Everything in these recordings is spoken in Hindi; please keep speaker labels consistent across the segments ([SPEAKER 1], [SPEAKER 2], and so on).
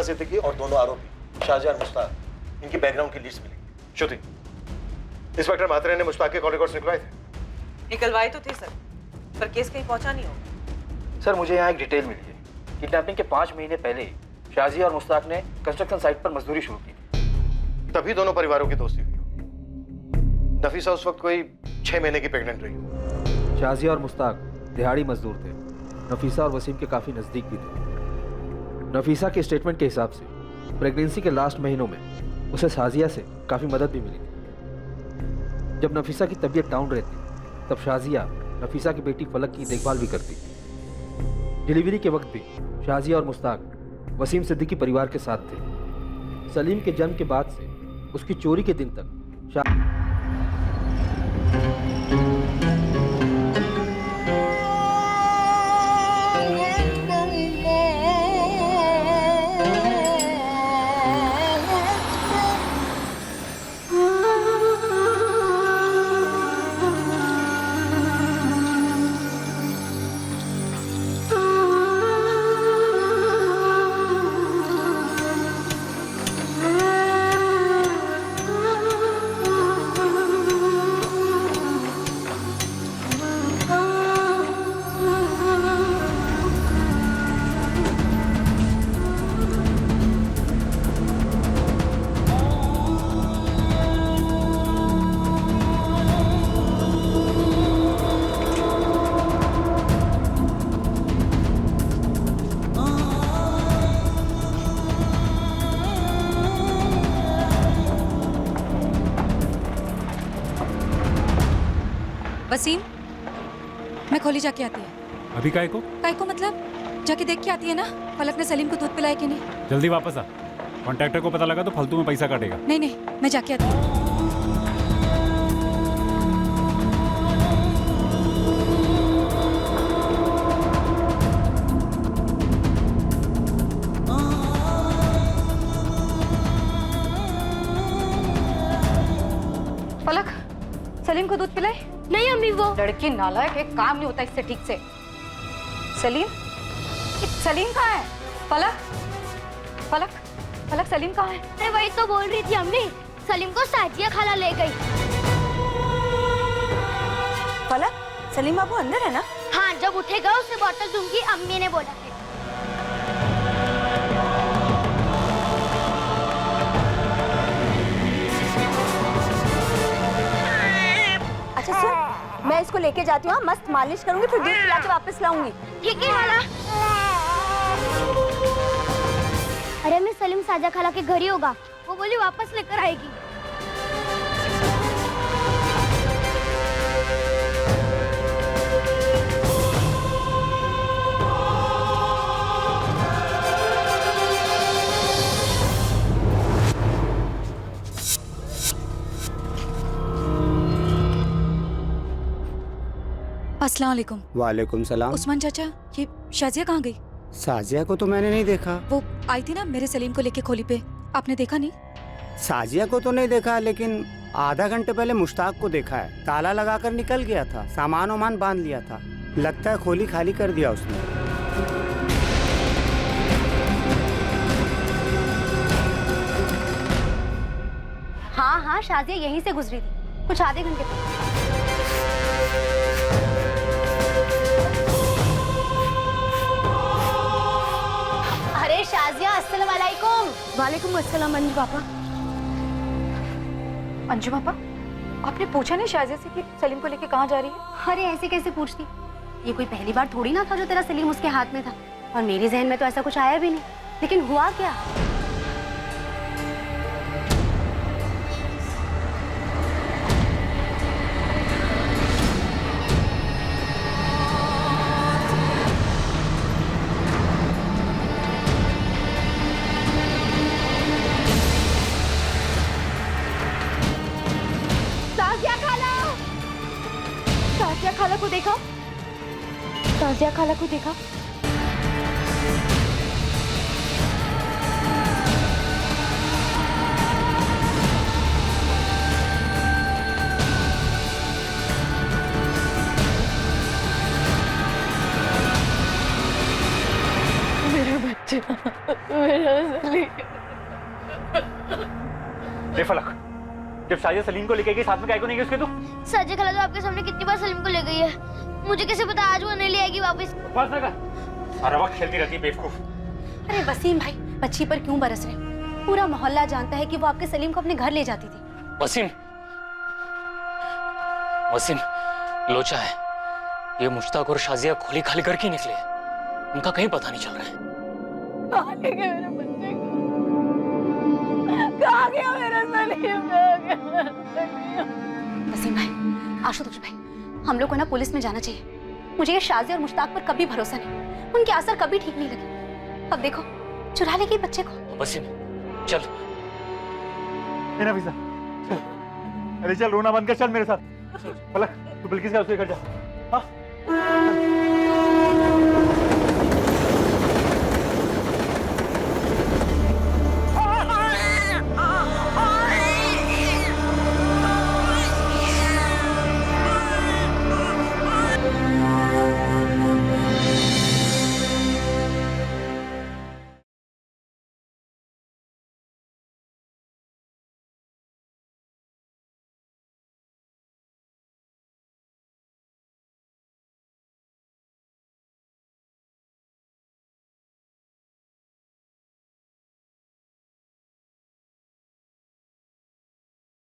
[SPEAKER 1] सिद्दीकी और दोनों आरोपी शाहजहां और मुश्ताक, इनकी बैकग्राउंड की लिस्ट मिली। श्रुति, इंस्पेक्टर मात्रे ने मुश्ताक के कॉल रिकॉर्ड्स निकलवाए थे?
[SPEAKER 2] निकलवाए तो थे सर, पर केस कहीं पहुंचा नहीं होगा।
[SPEAKER 3] सर मुझे यहाँ एक डिटेल मिली है। किडनैपिंग के 5 महीने पहले शाहजिया और मुश्ताक ने कंस्ट्रक्शन साइट पर मजदूरी शुरू की थी।
[SPEAKER 1] तभी दोनों परिवारों की दोस्ती हुई हो। नफीसा उस वक्त कोई 6 महीने की प्रेग्नेंट रही हो।
[SPEAKER 3] शाहजिया और मुश्ताक दिहाड़ी मजदूर थे। नफीसा और वसीम के काफ़ी नज़दीक भी थे। नफीसा के स्टेटमेंट के हिसाब से प्रेगनेंसी के लास्ट महीनों में उसे शाहजिया से काफ़ी मदद भी मिली थी। जब नफीसा की तबीयत डाउन रहती तब शाहजिया नफीसा की बेटी फलक की देखभाल भी करती। डिलीवरी के वक्त भी शाहजिया और मुश्ताक वसीम सिद्दीकी परिवार के साथ थे। सलीम के जन्म के बाद से उसकी चोरी के दिन तक
[SPEAKER 4] वसीम, मैं खोली जाके आती है।
[SPEAKER 5] अभी काय को
[SPEAKER 4] मतलब जाके देख के आती है ना, फलक ने सलीम को दूध पिलाया कि नहीं।
[SPEAKER 5] जल्दी वापस आ, कॉन्ट्रैक्टर को पता लगा तो फालतू में पैसा काटेगा।
[SPEAKER 4] नहीं नहीं, मैं जाके आती हूँ। फलक, सलीम को दूध पिलाए?
[SPEAKER 6] नहीं अम्मी, वो
[SPEAKER 4] लड़की नालायक है, काम नहीं होता इससे ठीक से। सलीम कहाँ है? फलक फलक फलक सलीम कहाँ है?
[SPEAKER 6] अरे वही तो बोल रही थी अम्मी, सलीम को साजिया खाला ले गई।
[SPEAKER 2] फलक, सलीम बाबू अंदर है ना?
[SPEAKER 6] हाँ, जब उठेगा उसे बोतल दूंगी, अम्मी ने बोला है।
[SPEAKER 2] अच्छा सुन, मैं इसको लेके जाती हूँ, मस्त मालिश करूंगी, फिर दूध पिला के वापस लाऊंगी।
[SPEAKER 6] ठीक है खाला। अरे मैं सलीम साजा खाला के घर ही होगा, वो बोली वापस लेकर आएगी।
[SPEAKER 4] अस्सलाम वालेकुम।
[SPEAKER 7] वालेकुम सलाम।
[SPEAKER 4] उस्मान चाचा, ये शाजिया कहाँ गई?
[SPEAKER 7] साजिया को तो मैंने नहीं देखा।
[SPEAKER 4] वो आई थी ना मेरे सलीम को लेके खोली पे, आपने देखा नहीं?
[SPEAKER 7] साजिया को तो नहीं देखा, लेकिन आधा घंटे पहले मुश्ताक को देखा है। ताला लगाकर निकल गया था, सामान वामान बांध लिया था। लगता है खोली खाली कर दिया उसने।
[SPEAKER 6] हाँ हाँ, शाजिया यहीं से गुजरी थी कुछ आधे घंटे पहले। अरे शाजिया, अस्सलाम वालेकुम।
[SPEAKER 4] वालेकुम अस्सलाम अंजू पापा। अंजू पापा, आपने पूछा नहीं शाजिया से कि सलीम को लेके कहाँ जा रही है?
[SPEAKER 6] अरे ऐसे कैसे पूछती, ये कोई पहली बार थोड़ी ना था जो तेरा सलीम उसके हाथ में था, और मेरे जहन में तो ऐसा कुछ आया भी नहीं। लेकिन हुआ क्या?
[SPEAKER 4] साजिया खाला को देखा? साजिया खाला को देखा? मेरा बच्चा।
[SPEAKER 8] फलक, जब शाजिया सलीम को लेके गई साथ में काहे को नहीं गई उसके? तू
[SPEAKER 9] साजिया खाला तो आपके सामने कितनी बार सलीम को ले गई है, मुझे कैसे पता आज वो नहीं ले आएगी वापस।
[SPEAKER 8] बस ना, हर वक्त खेलती रहती है बेवकूफ।
[SPEAKER 6] अरे वसीम भाई, बच्ची पर क्यों बरस रहे हो? पूरा मोहल्ला जानता है कि वो आपके सलीम को अपने घर ले जाती थी।
[SPEAKER 10] वसीम लोचा है, ये मुश्ताक और शाजिया खोली खाली करके निकले, उनका कहीं पता नहीं चल रहा है।
[SPEAKER 2] कहाँ ले गए मेरे बच्चे को? कहाँ गया मेरा सलीम?
[SPEAKER 6] वसीम भाई, आशुतोष भाई, हम लोग को ना पुलिस में जाना चाहिए। मुझे ये शाजिया और मुश्ताक पर कभी भरोसा नहीं, उनके असर कभी ठीक नहीं लगे। अब देखो, चुरा ले गई बच्चे को।
[SPEAKER 10] वसीम चल।
[SPEAKER 8] नफीसा, चल। अरे चल, रोना बंद कर, चल मेरे साथ। फलक, तू बिल्किस का उसके घर जा। हाँ?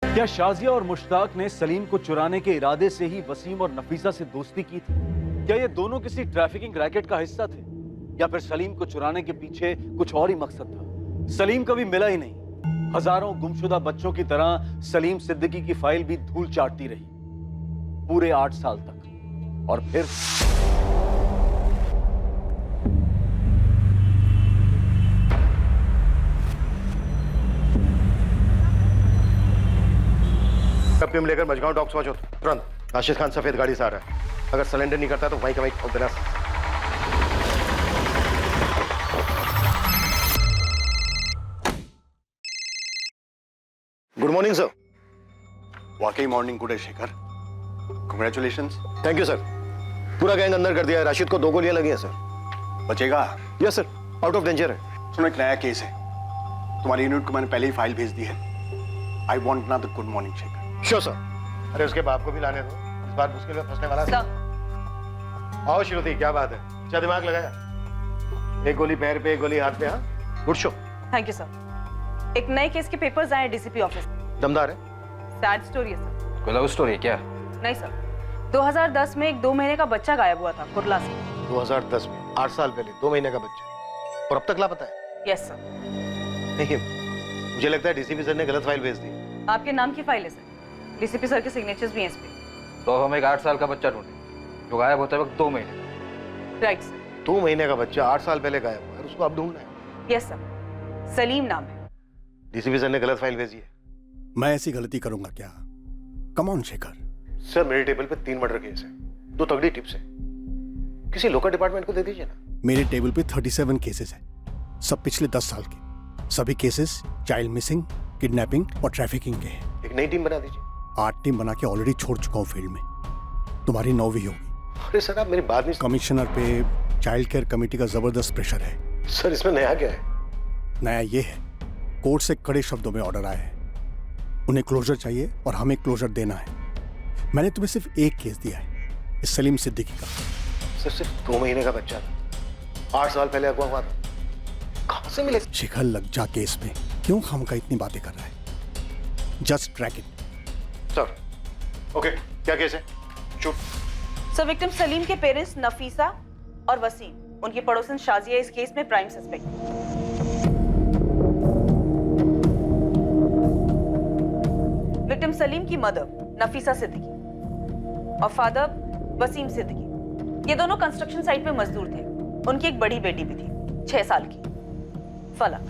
[SPEAKER 11] क्या शाजिया और मुश्ताक ने सलीम को चुराने के इरादे से ही वसीम और नफीसा से दोस्ती की थी? क्या ये दोनों किसी ट्रैफिकिंग रैकेट का हिस्सा थे, या फिर सलीम को चुराने के पीछे कुछ और ही मकसद था? सलीम कभी मिला ही नहीं। हजारों गुमशुदा बच्चों की तरह सलीम सिद्दीकी की फाइल भी धूल चाटती रही पूरे 8 साल तक। और फिर
[SPEAKER 1] कब लेकर मजगांव डॉक्स पहुंचो तुरंत। राशिद खान सफेद गाड़ी से आ रहा है, अगर सरेंडर नहीं करता तो वहीं का वहीं ठोक देना। Good morning sir.
[SPEAKER 12] वाकई मॉर्निंग गुड है Shekhar, congratulations.
[SPEAKER 1] Thank you sir. पूरा गैंग अंदर कर दिया है, राशिद को 2 गोलियां लगी हैं सर।
[SPEAKER 12] बचेगा?
[SPEAKER 1] Yes sir, out of danger है।
[SPEAKER 12] सुनो, एक नया केस है, तुम्हारी यूनिट को मैंने पहले ही फाइल भेज दी है। I want another good morning Shekhar.
[SPEAKER 1] Sure sir. अरे उसके बाप को भी लाने दो, इस बार मुश्किल में फंसने वाला है। आओ श्रुति, क्या बात है, अच्छा दिमाग लगाया। एक गोली पैर पे, एक गोली हाथ पे। हाँ, good show.
[SPEAKER 13] Thank you sir. एक नए केस के पेपर्स आए डीसीपी ऑफिस।
[SPEAKER 1] दमदार है।
[SPEAKER 13] सैड स्टोरी है सर।
[SPEAKER 3] कोई लव स्टोरी है क्या?
[SPEAKER 13] नहीं सर, 2010 में एक 2 महीने का बच्चा गायब हुआ था कुर्ला से।
[SPEAKER 1] 2010 में, 8 साल पहले 2 महीने का बच्चा, और अब तक लापता है?
[SPEAKER 13] Yes sir.
[SPEAKER 1] नहीं, मुझे लगता है डीसीपी सर ने गलत फाइल भेज दी।
[SPEAKER 13] आपके नाम की फाइल है सर, डीसीपी सर के सिग्नेचर्स भी हैं इस पे।
[SPEAKER 3] तो हम एक 8 साल का बच्चा ढूंढे जो गायब होते वक्त 2 महीने।
[SPEAKER 13] Right sir.
[SPEAKER 1] 2 महीने का बच्चा 8 साल पहले गायब हुआ है, उसको अब ढूंढना है।
[SPEAKER 13] यस सर, सलीम नाम है।
[SPEAKER 1] डीसीपी सर ने गलत फाइल भेजी है।
[SPEAKER 12] मैं ऐसी गलती करूंगा क्या? Come on Shekhar.
[SPEAKER 1] सर, मेरे टेबल पे 3 मर्डर केस है, 2 तगड़ी टिप्स है, किसी लोकल डिपार्टमेंट को दे दीजिए ना।
[SPEAKER 12] मेरे टेबल पे 37 केसेस हैं, सब पिछले 10 साल के। सभी केसेस चाइल्ड मिसिंग, किडनैपिंग और ट्रैफिकिंग के हैं।
[SPEAKER 1] एक नई टीम बना दीजिए।
[SPEAKER 12] 8 टीम बना के ऑलरेडी छोड़ चुका हूँ फील्ड में, तुम्हारी 9वीं होगी।
[SPEAKER 1] अरे सर, आप मेरी बात नहीं।
[SPEAKER 12] कमिश्नर पे चाइल्ड केयर कमेटी का जबरदस्त प्रेशर है।
[SPEAKER 1] सर, इसमें नया क्या है?
[SPEAKER 12] नया ये है, कोर्ट से कड़े शब्दों में ऑर्डर आया है, उन्हें क्लोजर चाहिए और हमें क्लोजर देना है। मैंने तुम्हें सिर्फ एक केस दिया है, इस सलीम सिद्दीकी का।
[SPEAKER 1] सर, सिर्फ 2 महीने का बच्चा था, 8 साल पहले अगवा हुआ था, कहां से मिले?
[SPEAKER 12] शिखर, लग जा केस में, क्यों खामखा इतनी बातें कर रहा है? Just track it.
[SPEAKER 1] Sir, okay, क्या केस है? शूट।
[SPEAKER 13] सर, विक्टिम सलीम के पेरेंट्स नफीसा और वसीम, उनकी पड़ोसन शाजिया इस केस में प्राइम सस्पेक्ट। विक्टिम सलीम की मदर नफीसा सिद्दीकी और फादर वसीम सिद्दीकी, ये दोनों कंस्ट्रक्शन साइट पे मजदूर थे। उनकी एक बड़ी बेटी भी थी, 6 साल की, फलक।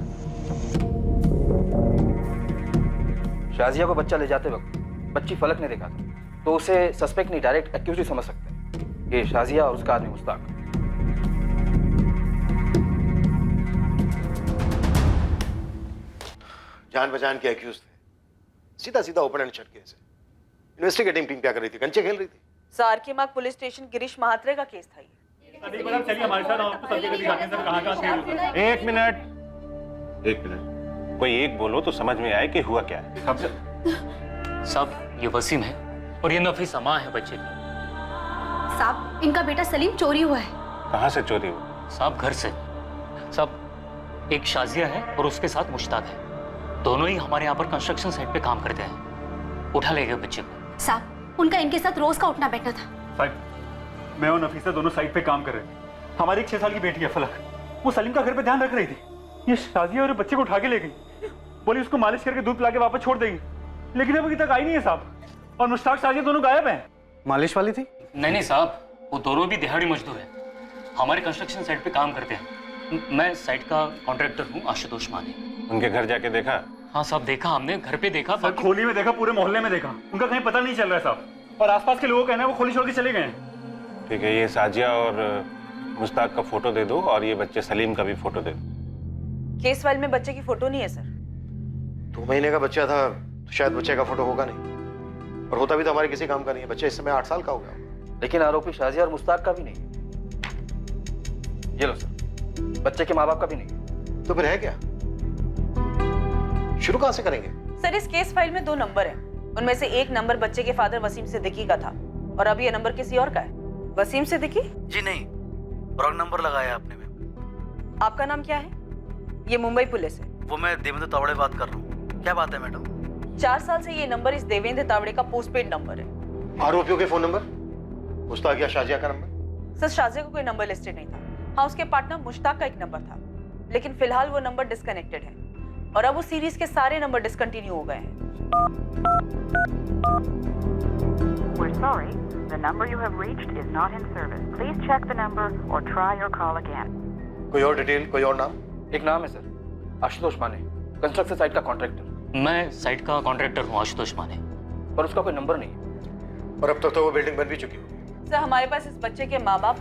[SPEAKER 3] शाजिया को बच्चा ले जाते वक्त बच्ची फलक ने देखा था, तो उसे सस्पेक्ट नहीं, डायरेक्ट एक्यूज ही समझ सकते हैं। ये शाजिया और उसका आदमी मुश्ताक।
[SPEAKER 1] जान पहचान के एक्यूज थे, सीधा सीधा ओपन एंड शट केस है। इन्वेस्टिगेटिंग टीम क्या कर रही थी? कंचे खेल रही थी।
[SPEAKER 13] सारकेमाग पुलिस स्टेशन गिरीश महात्रे का केस था ये।
[SPEAKER 8] अभी मैडम चलिए हमारे साथ, आपको सब जगह दिखाते हैं सर कहाँ कहाँ थे।
[SPEAKER 14] एक मिनट, कोई एक बोलो तो समझ में आए कि हुआ क्या है।
[SPEAKER 10] साहब ये वसीम है और ये नफीसा माँ है बच्चे की।
[SPEAKER 6] साहब इनका बेटा सलीम चोरी हुआ है।
[SPEAKER 14] कहाँ से चोरी हुआ?
[SPEAKER 10] साहब घर से। साहब एक शाजिया है और उसके साथ मुश्ताक है, दोनों ही हमारे यहाँ पर कंस्ट्रक्शन साइट पे काम करते हैं। उठा ले गए बच्चे को।
[SPEAKER 6] साहब उनका इनके साथ रोज का उठना बैठना था।
[SPEAKER 8] साहब मैं और नफीसा दोनों साइट पे काम कर रहे हैं। हमारी एक 6 साल की बेटी है फलक, वो सलीम का घर पे ध्यान रख रही थी। ये शाजिया और बच्चे को उठा के ले गई, बोली उसको मालिश करके दूध पिला के वापस छोड़ देगी, लेकिन अभी तक आई नहीं है साहब। और मुश्ताक शाजिया दोनों गायब हैं।
[SPEAKER 11] मालिश वाली थी?
[SPEAKER 10] नहीं साहब, वो दोनों भी दिहाड़ी मजदूर है, हमारे कंस्ट्रक्शन साइट पे काम करते हैं। मैं साइट का कॉन्ट्रैक्टर हूँ, आशुतोष माने।
[SPEAKER 14] उनके घर जाके देखा?
[SPEAKER 10] हाँ साहब देखा, हमने घर पे देखा।
[SPEAKER 8] सर खोली में देखा, पूरे मोहल्ले में देखा, उनका कहीं पता नहीं चल रहा है साहब। और आसपास के लोगों का कहना है वो खोली छोड़ के चले गए हैं।
[SPEAKER 14] ठीक है, ये साजिया और मुश्ताक का फोटो दे दो और ये बच्चे सलीम का भी फोटो दे दो।
[SPEAKER 13] केस फाइल में बच्चे की फोटो नहीं है सर।
[SPEAKER 1] 2 महीने का बच्चा था तो शायद बच्चे का फोटो होगा नहीं, और होता भी तो हमारे किसी काम का नहीं है। बच्चा इस समय 8 साल का हो गया।
[SPEAKER 3] लेकिन आरोपी शाजिया और मुश्ताक का भी नहीं है। ये लो सर, बच्चे के माँ बाप का भी नहीं है।
[SPEAKER 1] तो फिर है क्या? शुरू कहां से करेंगे?
[SPEAKER 13] सर इस केस फाइल में 2 नंबर हैं, उनमें से एक नंबर बच्चे के फादर वसीम सिद्दीकी का था और अब ये नंबर किसी और का है। वसीम सिद्दीकी?
[SPEAKER 15] जी नहीं, रॉन्ग नंबर लगाया आपने मैम।
[SPEAKER 13] आपका नाम क्या है? ये मुंबई पुलिस है।
[SPEAKER 15] वो मैं देवेंद्र तावड़े बात कर रहा हूँ। क्या बात है मैडम?
[SPEAKER 13] 4 साल से ये नंबर इस देवेंद्र तावड़े का पोस्टपेड नंबर है।
[SPEAKER 1] आरोपियों के फोन नंबर? मुश्ताक या शाजिया का नंबर?
[SPEAKER 13] सर शाजिया का कोई नंबर लिस्टेड नहीं था। हाँ उसके पार्टनर मुश्ताक का एक नंबर था, लेकिन फिलहाल वो नंबर डिस्कनेक्टेड है और अब उस सीरीज के सारे नंबर डिसकंटिन्यू हो गए हैं।
[SPEAKER 16] We're sorry, the number you have reached is not in service. Please check the number or try your call again.
[SPEAKER 1] कोई और डिटेल, कोई और नाम?
[SPEAKER 3] एक नाम है सर, आशुतोष माने, कंस्ट्रक्शन साइट का कॉन्ट्रैक्टर।
[SPEAKER 10] मैं साइट का कॉन्ट्रैक्टर हूँ, आशुतोष माने।
[SPEAKER 3] पर उसका कोई नंबर नहीं है।
[SPEAKER 1] और अब तक तो वो बिल्डिंग बन भी चुकी होगी।
[SPEAKER 13] सर हमारे पास इस बच्चे के माँ बाप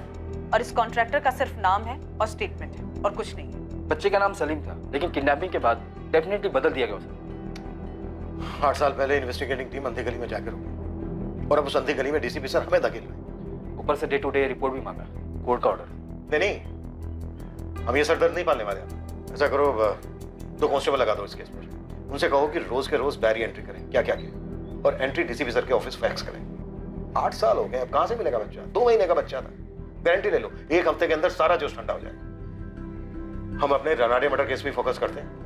[SPEAKER 13] और इस कॉन्ट्रैक्टर का सिर्फ नाम है और स्टेटमेंट है और कुछ नहीं है।
[SPEAKER 3] बच्चे का नाम सलीम था, लेकिन किडनैपिंग के बाद डेफिनेटली बदल दिया गया उसे।
[SPEAKER 1] 8 साल पहले इन्वेस्टिगेटिंग टीम अंधे गली में जाकर रुकी और अब उस अंधे गली में डीसीपी सर हमें धकेल रहे।
[SPEAKER 3] ऊपर से डे टू डे रिपोर्ट भी मांगा, कोर्ट का ऑर्डर।
[SPEAKER 1] नहीं, हम ये सरदर्द नहीं पालने वाले। ऐसा करो, 2 कांस्टेबल लगा दो इस केस पर। उनसे कहो कि रोज के रोज डायरी एंट्री करें, क्या क्या किया, और एंट्री डीसीपी सर के ऑफिस फैक्स करें। 8 साल हो गए, अब कहां से मिलेगा बच्चा? 2 महीने का बच्चा था। गारंटी ले लो 1 हफ्ते के अंदर सारा जोश ठंडा हो जाएगा। हम अपने रनाडे मर्डर केस में फोकस करते हैं।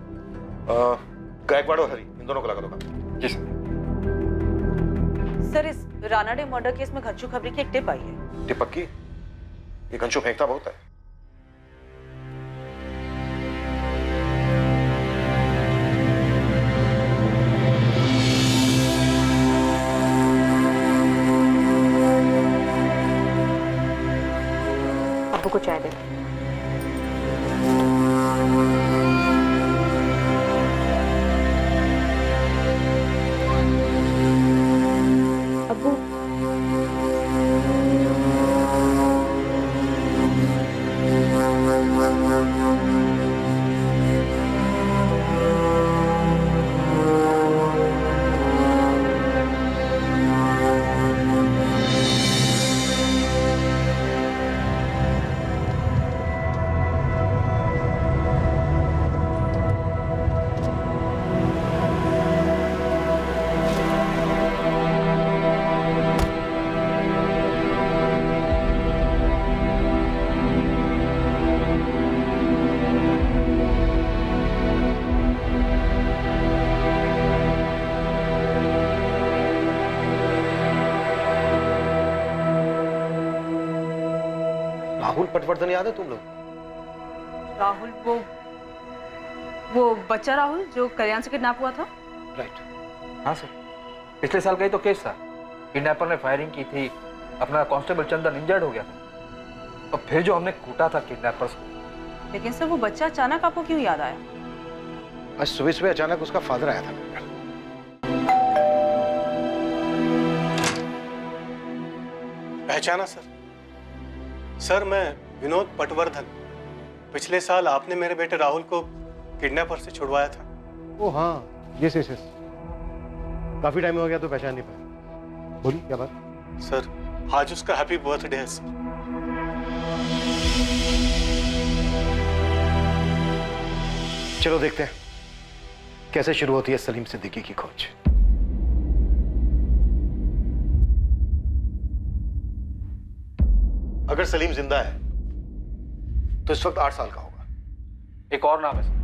[SPEAKER 1] गायकवाड़ और हरी, इन दोनों को लगा दो काम।
[SPEAKER 3] जी सर।
[SPEAKER 13] सर इस रानाडे मर्डर केस में घंचू खबरी की एक टिप आई है।
[SPEAKER 1] टिप पक्की? ये घंचू फेंकता बहुत है।
[SPEAKER 16] अब्बू को चाय दे।
[SPEAKER 2] अब्बू
[SPEAKER 1] राहुल पटवर्धन याद है तुम लोग?
[SPEAKER 13] राहुल, वो बच्चा राहुल जो कल्याण से किडनैप हुआ था?
[SPEAKER 1] राइट।
[SPEAKER 3] हाँ सर, पिछले साल का ही तो केस था। किडनैपर ने फायरिंग की थी, अपना कांस्टेबल चंदन इंजर्ड हो गया था, और फिर जो हमने कूटा था किडनैपर्स को।
[SPEAKER 13] लेकिन सर वो बच्चा अचानक आपको क्यों याद आया?
[SPEAKER 1] आज सुबह सुबह अचानक उसका फादर आया था मेरे घर।
[SPEAKER 12] पहचाना सर? सर मैं विनोद पटवर्धन। पिछले साल आपने मेरे बेटे राहुल को किडनैपर से छुड़वाया था।
[SPEAKER 1] ओ हाँ, यस यस यस। काफी टाइम हो गया तो पहचान नहीं पाया। बोलिए क्या बात?
[SPEAKER 12] सर आज उसका हैप्पी बर्थडे है सर।
[SPEAKER 1] चलो देखते हैं कैसे शुरू होती है सलीम सिद्दीकी की खोज। अगर सलीम जिंदा है तो इस वक्त 8 साल का होगा।
[SPEAKER 3] एक और नाम है सर।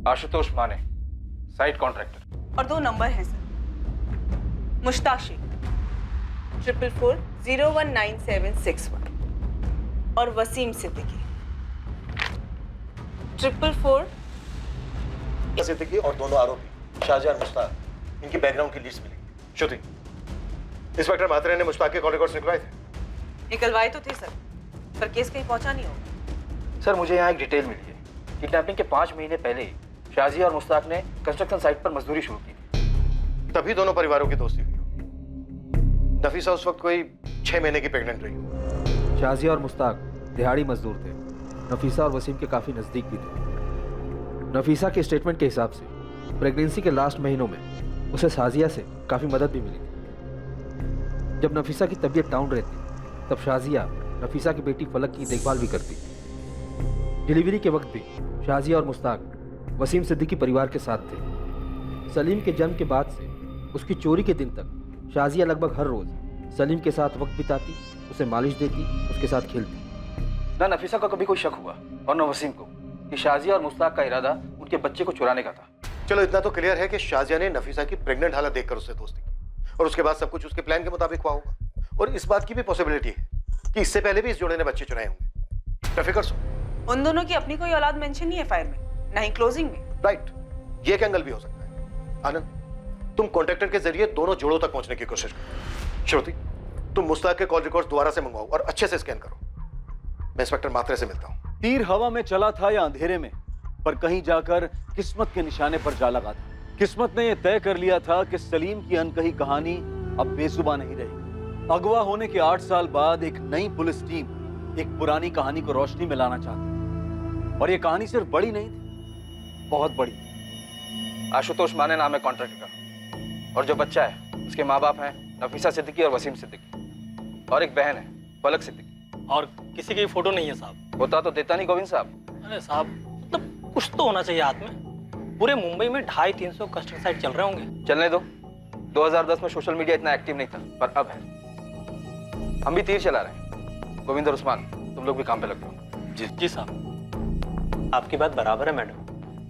[SPEAKER 3] आशुतोष माने, साइट कॉन्ट्रैक्टर।
[SPEAKER 13] और 2 नंबर हैं सर। मुश्ताक शेख 444019761 और वसीम सिद्दीकी 444।
[SPEAKER 1] सिद्दीकी और दोनों आरोपी शाहजहां और मुश्ताक, इनकी बैकग्राउंड की लिस्ट मिलेगी। श्रुति, इंस्पेक्टर मात्रे ने मुश्ताक के कॉल रिकॉर्ड्स निकलवाए थे?
[SPEAKER 13] निकलवाए तो थे सर, पर केस कहीं पहुंचा नहीं होगा।
[SPEAKER 3] सर मुझे यहाँ एक डिटेल मिली है। किडनैपिंग के 5 महीने पहले ही शाजिया और मुश्ताक ने कंस्ट्रक्शन साइट पर मजदूरी शुरू की थी।
[SPEAKER 1] तभी दोनों परिवारों की दोस्ती हुई। नफीसा उस वक्त कोई 6 महीने की प्रेग्नेंट रही।
[SPEAKER 3] शाजिया और मुश्ताक दिहाड़ी मजदूर थे। नफीसा और वसीम के काफ़ी नज़दीक भी थे। नफीसा के स्टेटमेंट के हिसाब से प्रेगनेंसी के लास्ट महीनों में उसे शाजिया से काफ़ी मदद भी मिली थी। जब नफीसा की तबीयत डाउन रहती तब शाजिया नफीसा की बेटी फलक की देखभाल भी करती। डिलीवरी के वक्त भी शाजिया और मुश्ताक वसीम सिद्दीकी परिवार के साथ थे। सलीम के जन्म के बाद से उसकी चोरी के दिन तक शाजिया लगभग हर रोज़ सलीम के साथ वक्त बिताती, उसे मालिश देती, उसके साथ खेलती। ना नफीसा का कभी कोई शक हुआ और न वसीम को कि शाजिया और मुश्ताक का इरादा उनके बच्चे को चुराने का था।
[SPEAKER 1] चलो इतना तो क्लियर है कि शाजिया ने नफीसा की प्रेग्नेंट हालत देखकर उससे दोस्ती की और उसके बाद सब कुछ उसके प्लान के मुताबिक हुआ होगा। और इस बात की भी पॉसिबिलिटी है कि इससे पहले भी इस जोड़े ने बच्चे चुराए होंगे। क्या फिक्र सो?
[SPEAKER 13] उन दोनों की अपनी कोई औलाद मेंशन नहीं है फाइल में, ना ही क्लोजिंग में।
[SPEAKER 1] राइट, ये एक एंगल भी हो सकता है। आनंद, तुम कॉन्ट्रैक्टर के जरिए दोनों जोड़ों तक पहुंचने की कोशिश करो। श्रुति, तुम मुश्ताक के कॉल रिकॉर्ड्स दोबारा से मंगवाओ और अच्छे से स्कैन करो। मैं इंस्पेक्टर मात्रे से मिलता हूं।
[SPEAKER 11] तीर हवा में चला था या अंधेरे में, पर कहीं जाकर किस्मत के निशाने पर जा लगा था। किस्मत ने यह तय कर लिया था कि सलीम की अनकही कहानी अब बेजुबां नहीं रहेगी। अगवा होने के 8 साल बाद एक नई पुलिस टीम एक पुरानी कहानी को रोशनी में लाना चाहती। और ये कहानी सिर्फ बड़ी नहीं थी, बहुत बड़ी।
[SPEAKER 3] आशुतोष माने नाम है कॉन्ट्रैक्टर का, और जो बच्चा है उसके माँ बाप हैं नफीसा सिद्दीकी और वसीम सिद्दीकी, और एक बहन है फलक सिद्दीकी।
[SPEAKER 15] और किसी की फोटो नहीं है साहब।
[SPEAKER 3] होता तो देता नहीं गोविंद साहब।
[SPEAKER 15] अरे साहब, मतलब कुछ तो होना चाहिए हाथ में। पूरे मुंबई में 250-300 कंस्ट्रक्शन साइट चल रहे होंगे।
[SPEAKER 3] चलने दो, 2010 में सोशल मीडिया इतना एक्टिव नहीं था, पर अब है। हम भी तीर चला रहे हैं। गोविंद और उस्मान, तुम लोग भी काम पे लग जाओ।
[SPEAKER 15] जी साहब, आपकी बात बराबर है मैडम,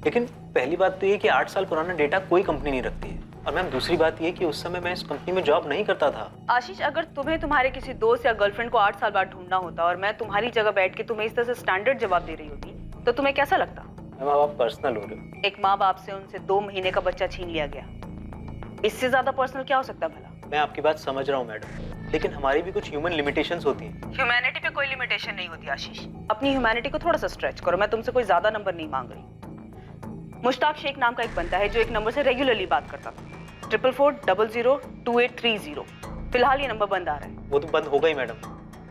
[SPEAKER 15] लेकिन पहली बात तो ये कि 8 साल पुराना डेटा कोई कंपनी नहीं रखती है। और मैम दूसरी बात ये कि उस समय मैं इस कंपनी में जॉब नहीं करता था।
[SPEAKER 13] आशीष, अगर तुम्हें तुम्हारे किसी दोस्त या गर्लफ्रेंड को 8 साल बाद ढूंढना होता और मैं तुम्हारी जगह बैठ के तुम्हें इस तरह से स्टैंडर्ड जवाब दे रही होती तो तुम्हें कैसा लगता?
[SPEAKER 15] मैम आप पर्सनल हो रहे हो।
[SPEAKER 13] एक माँ बाप से उनसे 2 महीने का बच्चा छीन लिया गया, इससे ज्यादा पर्सनल क्या हो सकता है भला?
[SPEAKER 15] मैं आपकी बात समझ रहा हूँ मैडम, लेकिन हमारी भी कुछ ह्यूमन लिमिटेशंस होती हैं।
[SPEAKER 13] ह्यूमैनिटी पे कोई लिमिटेशन नहीं होती आशीष। अपनी ह्यूमैनिटी को थोड़ा सा स्ट्रेच करो। मैं तुमसे कोई ज्यादा नंबर नहीं मांग रही। मुश्ताक शेख नाम का एक बंदा है जो एक नंबर से रेगुलरली बात करता था, 44402830। फिलहाल ये नंबर बंद आ रहा है।
[SPEAKER 15] वो तो बंद हो गई मैडम,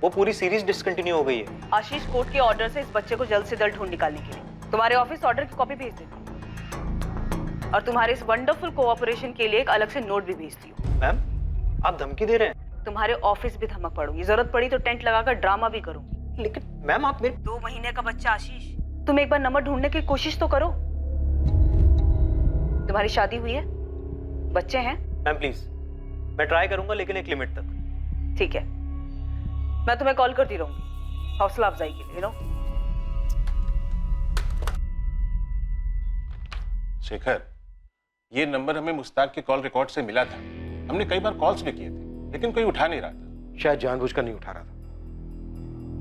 [SPEAKER 15] वो पूरी सीरीज डिसकंटिन्यू हो गई है।
[SPEAKER 13] आशीष, कोर्ट के ऑर्डर से इस बच्चे को जल्द से जल्द ढूंढ निकालने के लिए तुम्हारे ऑफिस ऑर्डर की कॉपी भेज देती हूँ और तुम्हारे इस वंडरफुल कोऑपरेशन के लिए एक अलग से नोट भी भेजती हूँ।
[SPEAKER 15] मैम आप धमकी दे रहे हैं?
[SPEAKER 13] तुम्हारे ऑफिस भी धमक पड़ूंगी, जरूरत पड़ी तो टेंट लगाकर ड्रामा भी करूंगी।
[SPEAKER 15] लेकिन मैम आप मेरे
[SPEAKER 13] 2 महीने का बच्चा आशीष, तुम एक बार नंबर ढूंढने की कोशिश तो करो। तुम्हारी शादी हुई है, बच्चे हैं?
[SPEAKER 15] मैम प्लीज, मैं ट्राई करूंगा लेकिन एक लिमिट तक।
[SPEAKER 13] ठीक है, मैं तुम्हें कॉल करती रहूंगी हौसला अफजाई के लिए।
[SPEAKER 14] शेखर, ये नंबर हमें मुश्ताक के कॉल रिकॉर्ड से मिला था। हमने कई बार कॉल्स भी किए थे, लेकिन कोई उठा नहीं रहा था।
[SPEAKER 1] शायद जानबूझकर नहीं उठा रहा था।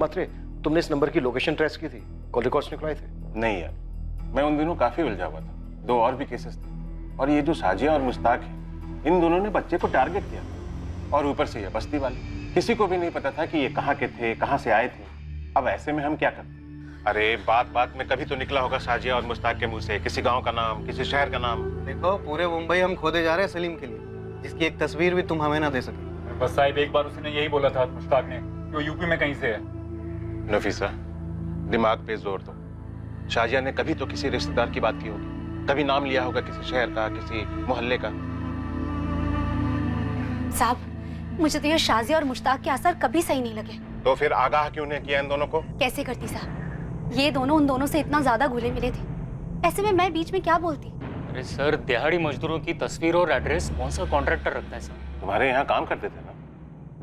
[SPEAKER 1] मात्रे, तुमने इस नंबर की लोकेशन ट्रेस की थी, कॉल रिकॉर्ड्स निकलवाए थे?
[SPEAKER 14] नहीं यार, मैं उन दिनों काफी उलझा हुआ था। 2 और भी केसेस थे, और ये जो शाजिया और मुश्ताक है, इन दोनों ने बच्चे को टारगेट किया, और ऊपर से ये बस्ती वाले। किसी को भी नहीं पता था कि ये कहाँ के थे, कहाँ से आए थे। अब ऐसे में हम क्या करते? अरे बात बात में कभी तो निकला होगा शाजिया और मुश्ताक के मुंह से किसी गांव का नाम, किसी शहर का नाम।
[SPEAKER 17] देखो, पूरे मुंबई हम खोदे जा रहे हैं सलीम के लिए, जिसकी एक तस्वीर भी तुम हमें ना दे सके।
[SPEAKER 8] बस साहिब, एक बार उसने यही बोला था मुश्ताक ने कि वो यूपी में कहीं से है।
[SPEAKER 14] नफीसा, दिमाग पे जोर दो। शाजिया ने कभी तो किसी रिश्तेदार की बात की होगी, कभी नाम लिया होगा किसी शहर का, किसी मोहल्ले का।
[SPEAKER 6] साहब, मुझे तो ये शाजिया और मुश्ताक के असर कभी सही नहीं लगे।
[SPEAKER 14] तो फिर आगाह क्यों नहीं किया इन दोनों को?
[SPEAKER 6] कैसे करती साहब, ये दोनों उन दोनों से इतना ज्यादा घुले मिले थे, ऐसे में मैं बीच में क्या बोलती?
[SPEAKER 10] अरे सर, दिहाड़ी मजदूरों की तस्वीर और एड्रेस कौन सा कॉन्ट्रैक्टर रखता है सर?
[SPEAKER 14] तुम्हारे यहाँ काम करते थे ना,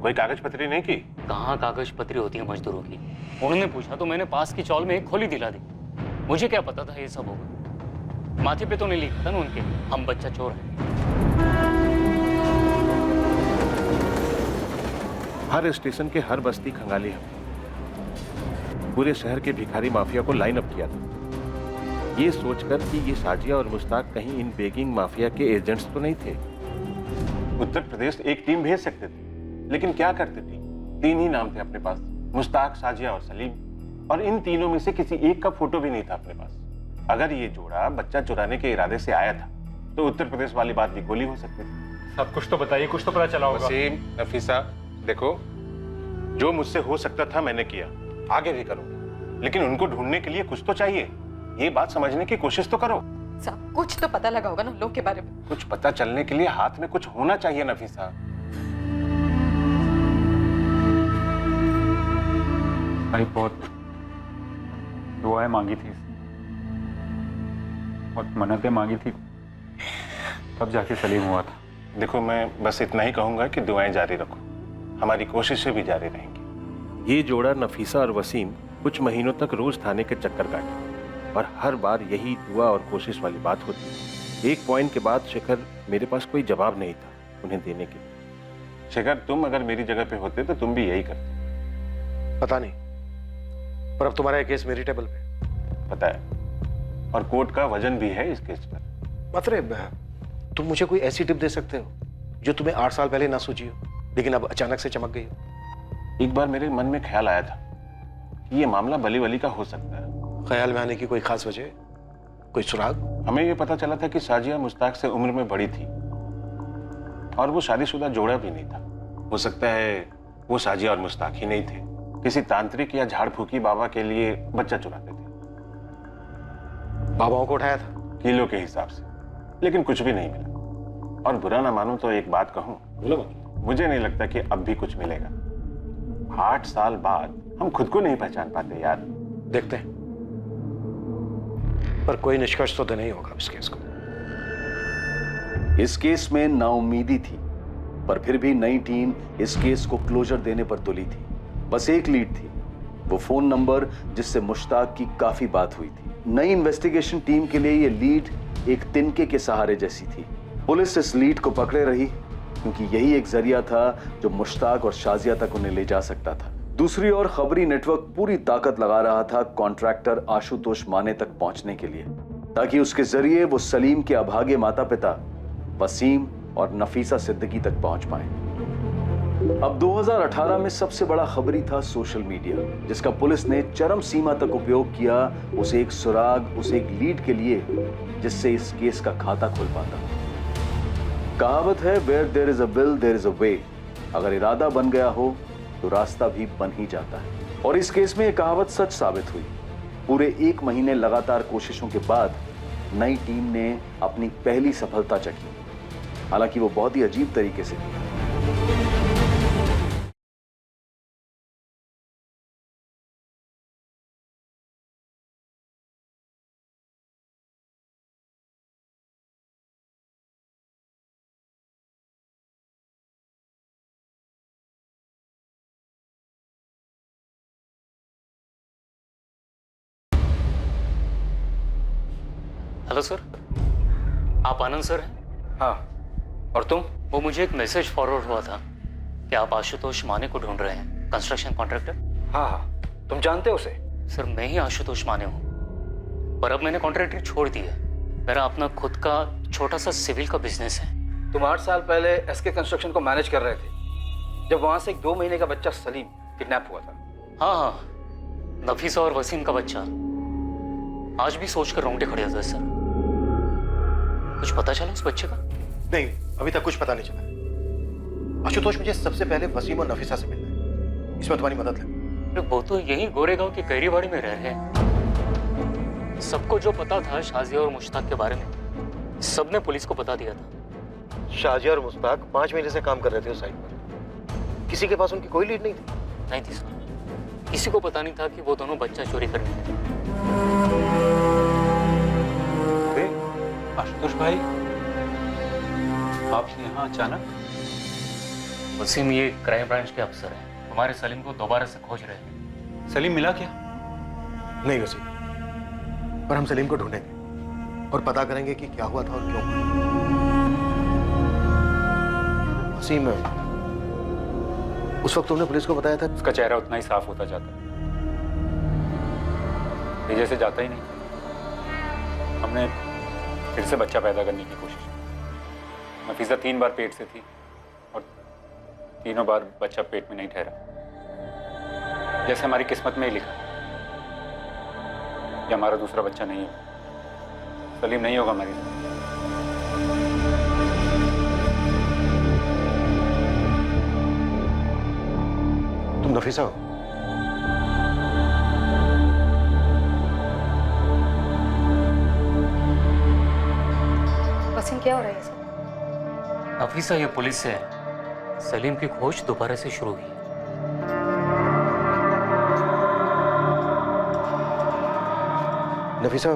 [SPEAKER 14] कोई कागज पत्री नहीं की?
[SPEAKER 10] कहाँ कागज पत्री होती है मजदूरों की? उन्होंने पूछा तो मैंने पास की चौल में एक खोली दिला दी। मुझे क्या पता था ये सब होगा। माथे पे तो नहीं लिखा था ना उनके, हम बच्चा चोर हैं।
[SPEAKER 14] हर स्टेशन के हर बस्ती खंगाली है, पूरे शहर के भिखारी माफिया को लाइन अप किया था, ये सोचकर कि ये साजिया और मुश्ताक कहीं इन बेगिंग माफिया के एजेंट्स तो नहीं थे। उत्तर प्रदेश एक टीम भेज सकते थे, लेकिन क्या करते थे? 3 ही नाम थे अपने पास, मुश्ताक, साजिया और सलीम, और इन तीनों में से किसी एक का फोटो भी नहीं था अपने पास। अगर ये जोड़ा बच्चा चुराने के इरादे से आया था तो उत्तर प्रदेश वाली बात भी गोली हो सकती थी।
[SPEAKER 8] सब कुछ तो बताइए, कुछ तो पता चला होगा।
[SPEAKER 14] वसीम, नफीसा, देखो, जो मुझसे हो सकता था मैंने किया, आगे भी करूंगा, लेकिन उनको ढूंढने के लिए कुछ तो चाहिए। ये बात समझने की कोशिश तो करो।
[SPEAKER 13] सब कुछ तो पता लगा होगा ना लोग के बारे में।
[SPEAKER 14] कुछ पता चलने के लिए हाथ में कुछ होना चाहिए नफीसा।
[SPEAKER 8] भाई बहुत दुआएं मांगी थी, बहुत मन्नतें मांगी थी, तब जाके सलीम हुआ था।
[SPEAKER 14] देखो, मैं बस इतना ही कहूंगा कि दुआएं जारी रखो, हमारी कोशिशें भी जारी रहेंगी। ये जोड़ा नफीसा और वसीम कुछ महीनों तक रोज थाने के चक्कर काटे और हर बार यही दुआ और कोशिश वाली बात होती। एक पॉइंट के बाद शेखर, मेरे पास कोई जवाब नहीं था उन्हें देने के लिए। शेखर, तुम अगर मेरी जगह पे होते तो तुम भी यही करते।
[SPEAKER 1] पता नहीं, पर अब तुम्हारा केस मेरी टेबल पे।
[SPEAKER 14] पता है, और कोर्ट का वजन भी है इस केस पर।
[SPEAKER 1] मतलब तुम मुझे कोई ऐसी टिप दे सकते हो जो तुम्हें 8 साल पहले ना सूझी हो, लेकिन अब अचानक से चमक गई हो?
[SPEAKER 14] एक बार मेरे मन में ख्याल आया था कि ये मामला बली वली का हो सकता है।
[SPEAKER 1] ख्याल में आने की कोई खास वजह, कोई सुराग?
[SPEAKER 14] हमें ये पता चला था कि साजिया मुश्ताक से उम्र में बड़ी थी और वो शादीशुदा जोड़ा भी नहीं था। हो सकता है वो साजिया और मुश्ताक ही नहीं थे, किसी तांत्रिक या झाड़ फूकी बाबा के लिए बच्चा चुराते थे।
[SPEAKER 1] बाबाओं को उठाया था
[SPEAKER 14] किलो के हिसाब से, लेकिन कुछ भी नहीं मिला। और बुरा ना मानूं तो एक बात कहूं, मुझे नहीं लगता कि अब भी कुछ मिलेगा। 8 साल बाद हम खुद को नहीं पहचान पाते यार।
[SPEAKER 1] देखते हैं, पर कोई निष्कर्ष तो नहीं होगा इस केस को।
[SPEAKER 11] इस केस में नाउम्मीदी थी, पर फिर भी नई टीम इस केस को क्लोजर देने पर तुली थी। बस एक लीड थी, वो फोन नंबर जिससे मुश्ताक की काफी बात हुई थी। नई इन्वेस्टिगेशन टीम के लिए ये लीड एक तिनके के सहारे जैसी थी। पुलिस इस लीड को पकड़े रही क्योंकि यही एक जरिया था जो मुश्ताक और शाजिया तक उन्हें ले जा सकता था। दूसरी ओर खबरी नेटवर्क पूरी ताकत लगा रहा था कॉन्ट्रैक्टर आशुतोष माने तक पहुंचने के लिए, ताकि उसके जरिए वो सलीम के अभागे माता पिता वसीम और नफीसा सिद्दीकी तक पहुंच पाए। अब 2018 में सबसे बड़ा खबरी था सोशल मीडिया, जिसका पुलिस ने चरम सीमा तक उपयोग किया उसे एक सुराग, उसे एक लीड के लिए जिससे इस केस का खाता खुल पाता। कहावत है, where there is a will there is a way. अगर इरादा बन गया हो तो रास्ता भी बन ही जाता है, और इस केस में यह कहावत सच साबित हुई। पूरे 1 महीने लगातार कोशिशों के बाद नई टीम ने अपनी पहली सफलता चखी, हालांकि वो बहुत ही अजीब तरीके से की।
[SPEAKER 10] हेलो सर, आप आनंद सर हैं?
[SPEAKER 3] हाँ, और तुम?
[SPEAKER 10] वो मुझे एक मैसेज फॉरवर्ड हुआ था कि आप आशुतोष माने को ढूंढ रहे हैं, कंस्ट्रक्शन कॉन्ट्रैक्टर।
[SPEAKER 3] हाँ हाँ, तुम जानते हो उसे?
[SPEAKER 10] सर, मैं ही आशुतोष माने हूँ, पर अब मैंने कॉन्ट्रैक्टर छोड़ दी है। मेरा अपना खुद का छोटा सा सिविल का बिजनेस है।
[SPEAKER 3] तुम 8 साल पहले एसके कंस्ट्रक्शन को मैनेज कर रहे थे, जब वहां से एक 2 महीने का बच्चा सलीम किडनैप हुआ था।
[SPEAKER 10] हाँ हाँ, नफीसा और वसीम का बच्चा। आज भी सोचकर रोंगटे खड़े होते हैं सर। कुछ पता चला उस बच्चे का?
[SPEAKER 1] नहीं, अभी तक कुछ पता नहीं चला। आशुतोष, मुझे सबसे पहले वसीम और नफीसा से मिलना है, इसमें तुम्हारी मदद लगे।
[SPEAKER 10] वो तो यही गोरेगांव की कैरीबाड़ी में रह रहे हैं। सबको जो पता था शाजिया और मुश्ताक के बारे में, सबने पुलिस को बता दिया था।
[SPEAKER 1] शाजिया और मुश्ताक 5 महीने से काम कर रहे थे उस साइट पर। किसी के पास उनकी कोई लीड नहीं थी।
[SPEAKER 10] नहीं थी सर, किसी को पता नहीं था कि वो दोनों बच्चा चोरी करने गए।
[SPEAKER 11] अरे आशुतोष भाई, आप यहाँ अचानक?
[SPEAKER 10] वसीम, ये क्राइम ब्रांच के अफसर हैं, हमारे सलीम को दोबारा से खोज रहे हैं।
[SPEAKER 11] सलीम मिला क्या?
[SPEAKER 1] नहीं वसीम, पर हम सलीम को ढूंढेंगे और पता करेंगे कि क्या हुआ था और क्यों हुआ। वसीम, उस वक्त तुमने पुलिस को बताया था?
[SPEAKER 5] उसका चेहरा उतना ही साफ होता जाता है, ये जैसे जाता ही नहीं। हमने फिर से बच्चा पैदा करने की कोशिश की। नफीसा 3 बार पेट से थी और तीनों बार बच्चा पेट में नहीं ठहरा। जैसे हमारी किस्मत में ही लिखा कि हमारा दूसरा बच्चा नहीं होगा, सलीम नहीं होगा हमारी जिंदगी।
[SPEAKER 1] तुम नफीसा हो?
[SPEAKER 4] वसीम, क्या हो रहा है ये सब?
[SPEAKER 10] नफीसा, ये पुलिस से सलीम की खोज दोबारा से शुरू हुई।
[SPEAKER 1] नफीसा,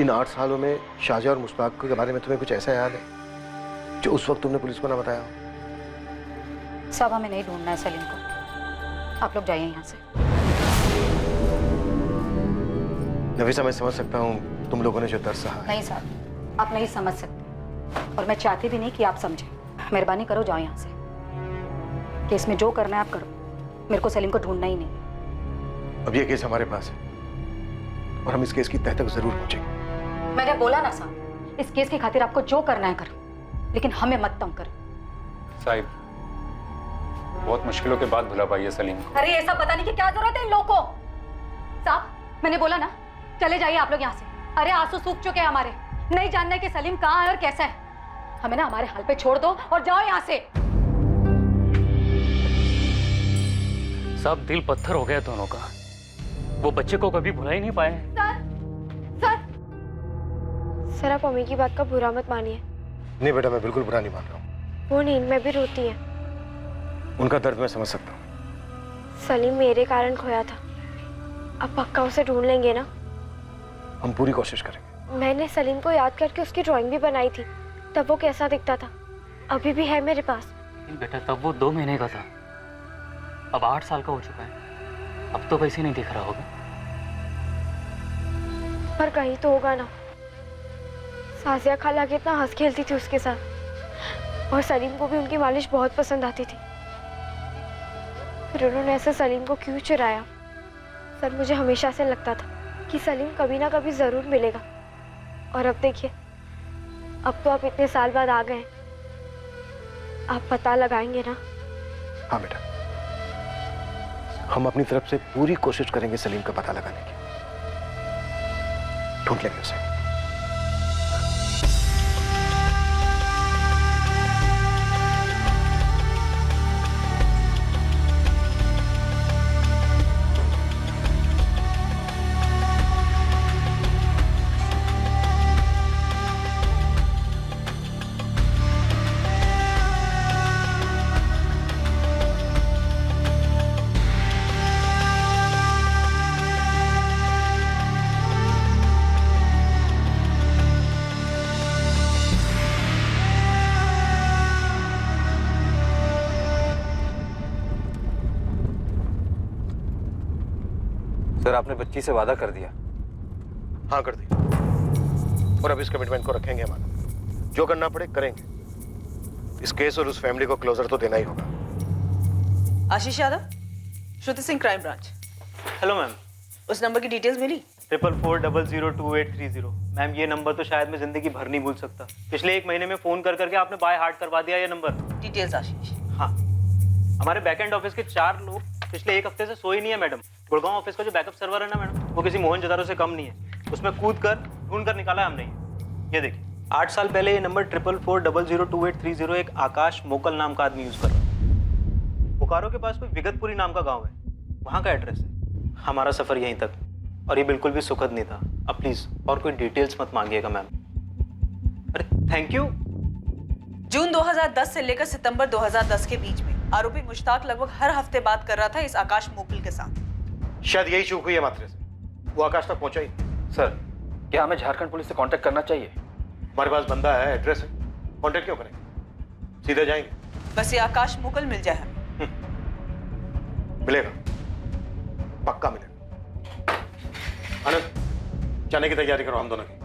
[SPEAKER 1] इन 8 सालों में शाजिया और मुश्ताक के बारे में तुम्हें कुछ ऐसा याद है जो उस वक्त तुमने पुलिस को ना बताया हो?
[SPEAKER 4] सब हमें नहीं ढूंढना है सलीम को, आप लोग जाइए यहाँ से।
[SPEAKER 1] नफीसा, मैं समझ सकता हूँ तुम लोगों ने जो दर्द सहा है।
[SPEAKER 4] नहीं साहब, आप नहीं समझ सकते और मैं चाहती भी नहीं कि आप समझें। मेहरबानी करो, जाओ यहाँ से। केस में जो करना है आप करो, मेरे को सलीम को ढूंढना ही नहीं।
[SPEAKER 1] अब ये केस हमारे पास है और हम इस केस की तह तक जरूर पहुंचेंगे।
[SPEAKER 4] मैंने बोला ना साहब, इस केस की खातिर आपको जो करना है करो, लेकिन हमें मत तंग करो।
[SPEAKER 5] साहिब, बहुत मुश्किलों के बाद भुला पाई है सलीम को।
[SPEAKER 4] अरे ऐसा पता नहीं कि क्या जरूरत है इन लोगों को। साहब, मैंने बोला ना, चले जाइए आप लोग यहाँ से। अरे आंसू सूख चुके हैं हमारे, नहीं जानना है कि सलीम कहाँ है और कैसा है। हमें ना हमारे हाल पे छोड़ दो और जाओ यहाँ से।
[SPEAKER 10] सब दिल पत्थर हो गया दोनों का, वो बच्चे को कभी भुला ही नहीं पाए।
[SPEAKER 9] सर, आप मम्मी की बात का बुरा मत मानिए।
[SPEAKER 1] नहीं बेटा, मैं बिल्कुल बुरा नहीं मान रहा हूँ।
[SPEAKER 9] वो नींद में भी रोती है।
[SPEAKER 1] उनका दर्द मैं समझ सकता हूँ।
[SPEAKER 9] सलीम मेरे कारण खोया था, अब पक्का उसे ढूंढ लेंगे ना?
[SPEAKER 1] हम पूरी कोशिश करेंगे।
[SPEAKER 9] मैंने सलीम को याद करके उसकी ड्राइंग भी बनाई थी, तब वो कैसा दिखता था, अभी भी है मेरे पास।
[SPEAKER 10] बेटा, तब वो 2 महीने का था, अब 8 साल का हो चुका है। अब तो वैसे नहीं दिख रहा होगा।
[SPEAKER 9] पर कहीं तो होगा ना। साजिया खाला कितना हंस खेलती थी उसके साथ, और सलीम को भी उनकी मालिश बहुत पसंद आती थी। फिर उन्होंने ऐसे सलीम को क्यों चुराया? सर, मुझे हमेशा से लगता था कि सलीम कभी ना कभी जरूर मिलेगा, और अब देखिए, अब तो आप इतने साल बाद आ गए, आप पता लगाएंगे ना?
[SPEAKER 1] हाँ बेटा, हम अपनी तरफ से पूरी कोशिश करेंगे सलीम का पता लगाने की। ढूंढ लेंगे उसे।
[SPEAKER 11] सर, आपने बच्ची से वादा कर दिया?
[SPEAKER 1] हाँ, कर दिया, और अब इस कमिटमेंट को रखेंगे हमारा। जो करना पड़े करेंगे। इस केस और उस फैमिली को क्लोजर तो देना ही होगा।
[SPEAKER 13] Ashish Yadav, Shruti Singh, crime branch.
[SPEAKER 15] Hello ma'am.
[SPEAKER 13] उस नंबर की डिटेल्स मिली?
[SPEAKER 15] 44402830। मैम, ये नंबर तो शायद मैं जिंदगी भर नहीं भूल सकता। पिछले 1 महीने में फोन कर करके आपने बाय हार्ट करवा दिया ये नंबर।
[SPEAKER 13] डिटेल्स आशीष।
[SPEAKER 15] हाँ, हमारे बैकएंड ऑफिस के 4 लोग पिछले 1 हफ्ते से सोए नहीं है मैडम। गुड़गांव ऑफिस का जो बैकअप सर्वर है ना मैडम, वो किसी मोहनजोदारो से कम नहीं है। उसमें कूद कर ढूंढ कर निकाला है हमने। ये देखिए, 8 साल पहले ये नंबर 44402830 एक आकाश मोकल नाम का आदमी यूज कर रहा है। बोकारो के पास कोई विगतपुरी नाम का गाँव है, वहाँ का एड्रेस है। हमारा सफर यहीं तक, और ये बिल्कुल भी सुखद नहीं था। अब प्लीज और कोई डिटेल्स मत मांगिएगा मैम। अरे थैंक यू।
[SPEAKER 13] जून 2010 से लेकर सितंबर 2010 के बीच में आरोपी मुश्ताक लगभग हर हफ्ते बात कर रहा था इस आकाश मुकुल के साथ।
[SPEAKER 1] शायद यही चूक हुई है मात्रे से, वो आकाश तक पहुंचा ही।
[SPEAKER 3] सर, क्या हमें झारखंड पुलिस से कांटेक्ट करना चाहिए?
[SPEAKER 1] हमारे पास बंदा है, एड्रेस है, कांटेक्ट क्यों करेंगे? सीधे जाएंगे।
[SPEAKER 13] बस ये आकाश मुकुल मिल जाए हमें।
[SPEAKER 1] मिलेगा, पक्का मिलेगा। आनंद, जाने की तैयारी करो हम दोनों की।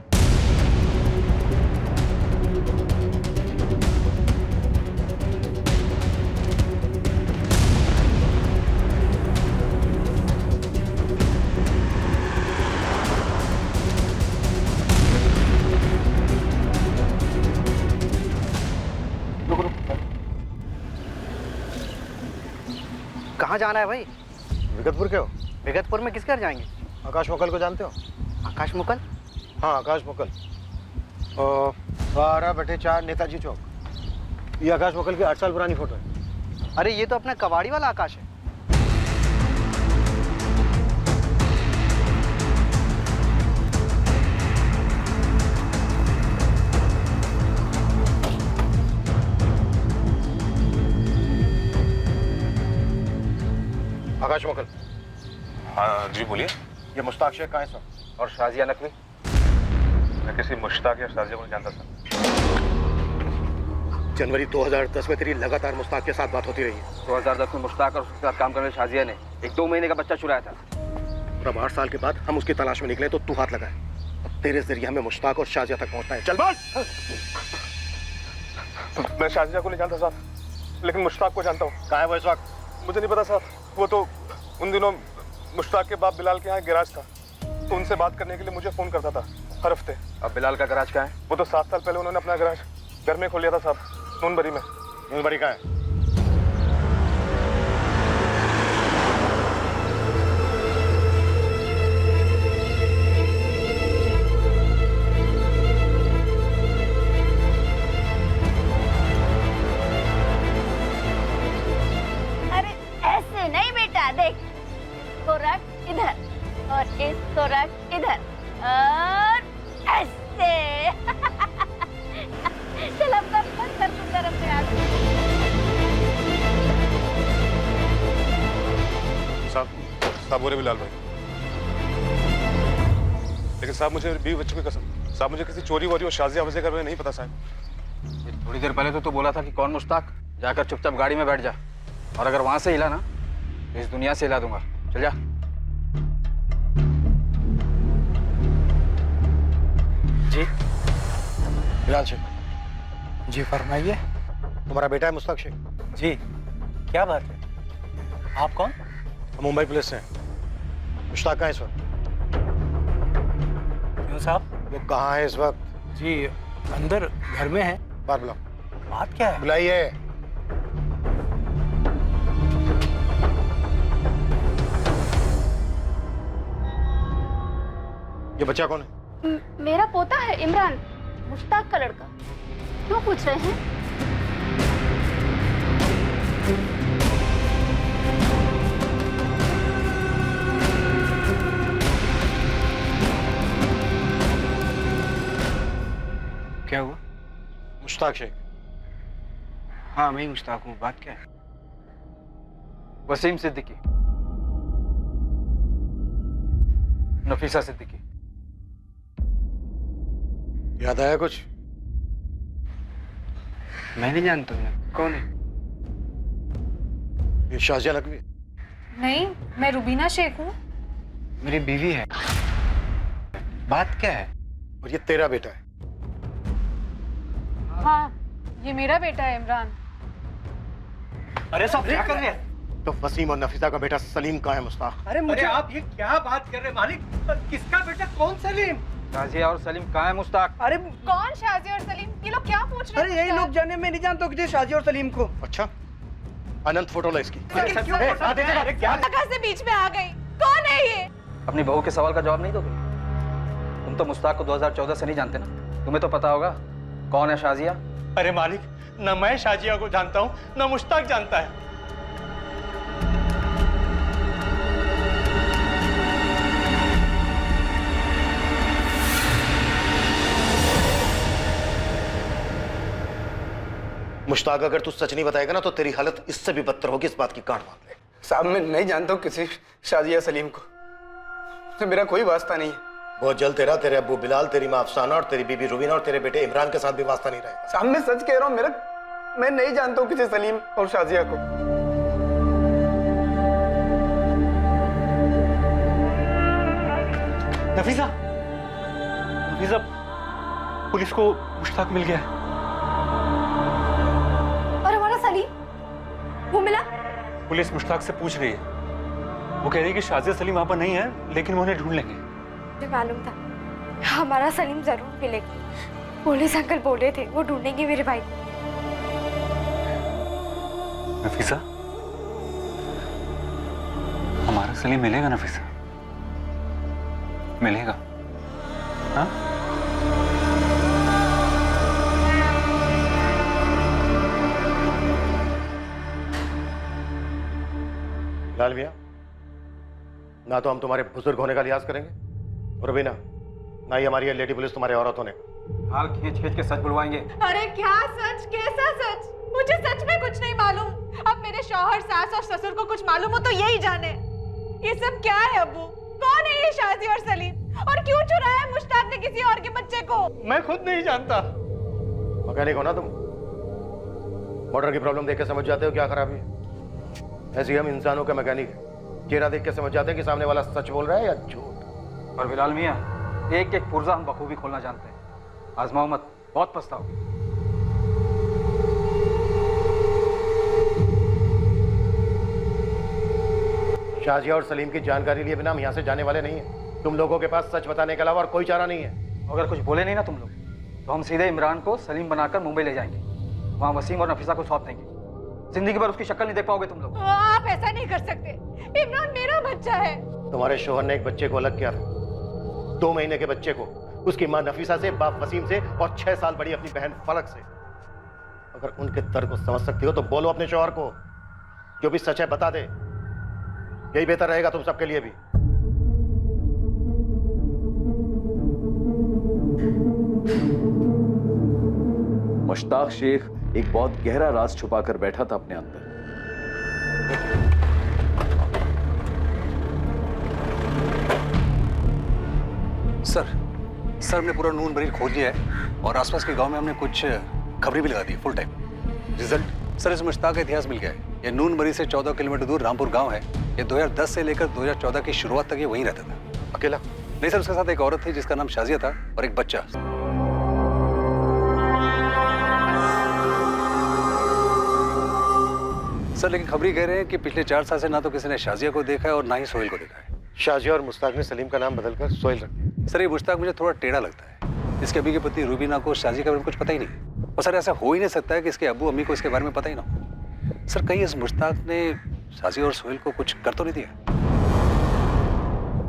[SPEAKER 17] कहाँ जाना है भाई?
[SPEAKER 1] विगतपुर के हो?
[SPEAKER 17] विगतपुर में किस घर जाएंगे?
[SPEAKER 1] आकाश मुकल को जानते हो?
[SPEAKER 17] आकाश मुकल?
[SPEAKER 1] हाँ, आकाश मुकल। 12/4 नेताजी चौक। ये आकाश मुकल की 8 साल पुरानी फोटो है।
[SPEAKER 17] अरे ये तो अपना कबाड़ी वाला आकाश है।
[SPEAKER 1] आकाश मुकल।
[SPEAKER 14] हाँ जी बोलिए।
[SPEAKER 1] ये मुश्ताक शेख कहाँ है सर?
[SPEAKER 3] और शाजिया नकवी?
[SPEAKER 14] मैं किसी मुश्ताक या शाजिया को नहीं जानता सर।
[SPEAKER 1] जनवरी 2010 में तेरी लगातार मुश्ताक के साथ बात होती रही है।
[SPEAKER 3] 2010 में मुश्ताक और उसके साथ काम करने वाली शाजिया ने एक 2 महीने का बच्चा चुराया था।
[SPEAKER 1] और अब 8 साल के बाद हम उसकी तलाश में निकले तो तू हाथ लगाए। अब तेरे जरिए हमें मुश्ताक और शाजिया तक पहुंचना है। चल बोल।
[SPEAKER 14] मैं शाजिया को नहीं जानता साहब, लेकिन मुश्ताक को जानता हूँ।
[SPEAKER 1] कहाँ है वो इस वक्त?
[SPEAKER 14] मुझे नहीं पता साहब, वो तो उन दिनों मुश्ताक के बाप बिलाल के यहाँ गैराज था, तो उनसे बात करने के लिए मुझे फोन करता था हर हफ्ते।
[SPEAKER 3] अब बिलाल का गैराज कहाँ है?
[SPEAKER 14] वो तो 7 साल पहले उन्होंने अपना गैराज घर में खोल लिया था साहब, नूनबरी में।
[SPEAKER 1] नूनबरी कहाँ है?
[SPEAKER 2] अरे ऐसे नहीं बेटा, देख इसको रख इधर और इसको रख इधर और ऐसे। चल अब कर तू तरफ से आगे।
[SPEAKER 14] साहब बोले बिलाल भाई, लेकिन साहब मुझे बीवी बच्चों की कसम, साहब मुझे किसी चोरी वोरी और शाजिया वजह का नहीं पता साहब।
[SPEAKER 3] थोड़ी देर पहले तो तू बोला था कि कौन मुश्ताक? जाकर चुपचाप गाड़ी में बैठ जा, और अगर वहां से हिला ना तो इस दुनिया से हिला दूंगा। चल जा।
[SPEAKER 1] जी बिलाल शेख।
[SPEAKER 17] जी फरमाइए।
[SPEAKER 1] तुम्हारा बेटा है मुश्ताक शेख?
[SPEAKER 17] जी, क्या बात है? आप कौन?
[SPEAKER 1] मुंबई पुलिस से हैं। मुश्ताक कहाँ है इस वक्त?
[SPEAKER 17] क्यों साहब?
[SPEAKER 1] वो कहाँ है इस वक्त?
[SPEAKER 17] जी अंदर घर में है।
[SPEAKER 1] बाहर बुलाओ।
[SPEAKER 17] बात क्या है?
[SPEAKER 1] बुलाइए। ये बच्चा कौन है?
[SPEAKER 6] मेरा पोता है इमरान, मुश्ताक का लड़का। क्यों पूछ रहे हैं?
[SPEAKER 17] क्या हुआ?
[SPEAKER 1] मुश्ताक शेख।
[SPEAKER 17] हाँ मैं ही मुश्ताक हूँ। बात क्या है?
[SPEAKER 3] वसीम सिद्दीकी, नफीसा सिद्दीकी।
[SPEAKER 1] याद आया कुछ?
[SPEAKER 17] मैं नहीं जानता हूँ। कौन है?
[SPEAKER 1] ये शाजिया नकवी।
[SPEAKER 9] नहीं, मैं रुबीना शेख हूँ।
[SPEAKER 17] मेरी बीवी है। बात क्या है?
[SPEAKER 1] और ये तेरा बेटा है?
[SPEAKER 9] हाँ, ये मेरा बेटा है इमरान।
[SPEAKER 17] अरे सब क्या कर रहे हैं?
[SPEAKER 1] तो वसीम और नफीसा का बेटा सलीम कहाँ है मुश्ताक?
[SPEAKER 17] अरे मुझे आप ये क्या बात कर रहे हैं मालिक? किसका बेटा? कौन सलीम?
[SPEAKER 3] शाजिया और सलीम कहाँ है मुश्ताक?
[SPEAKER 17] अरे
[SPEAKER 9] कौन शाजिया और सलीम? ये लोग क्या पूछ रहे हैं?
[SPEAKER 17] अरे यही लोग जाने, मैं नहीं जानता हूँ शाजिया और सलीम को।
[SPEAKER 1] अच्छा, अनंत फोटो ला इसकी।
[SPEAKER 9] कहाँ से बीच में आ गई? कौन है ये?
[SPEAKER 3] अपनी बहू के सवाल का जवाब नहीं दोगे? तुम तो मुश्ताक को 2014 से नहीं जानते ना, तुम्हें तो पता होगा कौन है शाजिया।
[SPEAKER 15] अरे मालिक, न मैं शाजिया को जानता हूँ न मुश्ताक जानता है।
[SPEAKER 1] मुश्ताक, अगर तू सच नहीं बताएगा ना तो तेरी हालत इससे भी बदतर होगी, इस बात की गांठ बांध ले।
[SPEAKER 17] साहब मैं नहीं जानता हूँ किसी शाजिया सलीम को, तो मेरा कोई वास्ता नहीं है।
[SPEAKER 1] बहुत जल्द तेरा, तेरे अब्बू बिलाल, तेरी माँ अफसाना और तेरी बीबी रुबीना और तेरे बेटे इमरान के साथ भी वास्ता नहीं रहेगा।
[SPEAKER 17] साहब मैं सच कह रहा हूँ, मैं नहीं जानता हूँ किसी सलीम और शाजिया को।
[SPEAKER 8] नफीसा, नफीसा, पुलिस को मुश्ताक मिल गया है।
[SPEAKER 4] और हमारा सलीम, वो मिला?
[SPEAKER 8] पुलिस मुश्ताक से पूछ रही है। वो कह रही है कि शाजिया सलीम वहां पर नहीं है, लेकिन वो उन्हें ढूंढ लेंगे।
[SPEAKER 9] मुझे मालूम था हमारा सलीम जरूर मिलेगा। पुलिस अंकल बोल रहे थे वो ढूंढेंगे मेरे भाई को।
[SPEAKER 8] नफीसा, हमारा सलीम मिलेगा नफीसा, मिलेगा। हाँ?
[SPEAKER 1] लाल मियां, ना तो हम तुम्हारे बुजुर्ग होने का लिहाज करेंगे और अभी ना ही हमारी ये लेडी पुलिस तुम्हारे औरत होने का।
[SPEAKER 3] हाल खींच खींच के सच बुलवाएंगे।
[SPEAKER 4] अरे क्या सच, कैसा सच? मुझे सच में कुछ नहीं मालूम। अब मेरे शौहर, सास और ससुर को कुछ मालूम हो तो यही जाने। ये सब क्या है अब्बू? कौन है ये शाजी और सलीम? और क्यों चुराया मुश्ताक ने किसी और के बच्चे को?
[SPEAKER 17] मैं खुद नहीं जानता।
[SPEAKER 1] मैकेनिक हो ना तुम? मोटर की प्रॉब्लम देख के समझ जाते हो क्या खराबी है। ऐसे ही हम इंसानों के मैकेनिक हैं, चेहरा देख के समझ जाते हैं कि सामने वाला सच बोल रहा है या झूठ।
[SPEAKER 3] और बिलाल मियां, एक एक पुर्जा हम बखूबी खोलना जानते हैं। आजमाओ मत, बहुत पछताओगे।
[SPEAKER 1] शाजिया और सलीम की जानकारी लिए बिना हम यहाँ से जाने वाले नहीं हैं। तुम लोगों के पास सच बताने के अलावा और कोई चारा नहीं है।
[SPEAKER 3] अगर कुछ बोले नहीं ना तुम लोग, तो हम सीधे इमरान को सलीम बनाकर मुंबई ले जाएंगे। वहाँ वसीम और नफीसा को सौंप देंगे। जिंदगी भर उसकी शक्ल नहीं देख पाओगे तुम लोग।
[SPEAKER 4] आप ऐसा नहीं कर सकते। इमरान मेरा बच्चा है।
[SPEAKER 1] तुम्हारे शोहर ने एक बच्चे को अलग किया था, 2 महीने के बच्चे को, उसकी माँ नफीसा से, बाप वसीम से और 6 साल बड़ी अपनी बहन फलक से। अगर उनके दर्द को समझ सकती हो तो बोलो अपने शोहर को, जो भी सच है बता दे। यही बेहतर रहेगा तुम सबके लिए भी।
[SPEAKER 11] मुश्ताक शेख एक बहुत गहरा राज छुपाकर बैठा था अपने अंदर।
[SPEAKER 18] सर हमने पूरा नून बरीर खोज लिया है और आसपास के गांव में हमने कुछ खबरें भी लगा दी फुल टाइम। रिजल्ट सर, इस मुश्ताक का इतिहास मिल गया है। ये नून बरीर से 14 किलोमीटर दूर रामपुर गांव है। ये 2010 से लेकर 2014 की शुरुआत तक ये वहीं रहता था।
[SPEAKER 1] अकेला?
[SPEAKER 18] नहीं सर, उसके साथ एक औरत थी जिसका नाम शाजिया था और एक बच्चा। सर लेकिन खबरी कह रहे हैं कि पिछले 4 साल से ना तो किसी ने शाजिया को देखा है और ना ही सोहेल को देखा है।
[SPEAKER 1] शाजिया और मुश्ताक ने सलीम का नाम बदलकर सोहेल रख दिया।
[SPEAKER 18] सर ये मुश्ताक मुझे थोड़ा टेढ़ा लगता है। इसके अभी की पत्नी रूबीना को शाजिया के बारे में कुछ पता ही नहीं। और सर ऐसा हो ही नहीं सकता है कि इसके अब्बू अम्मी को इसके बारे में पता ही ना हो। सर कहीं इस मुश्ताक ने शाजिया और सोहेल को कुछ कर तो नहीं दिया?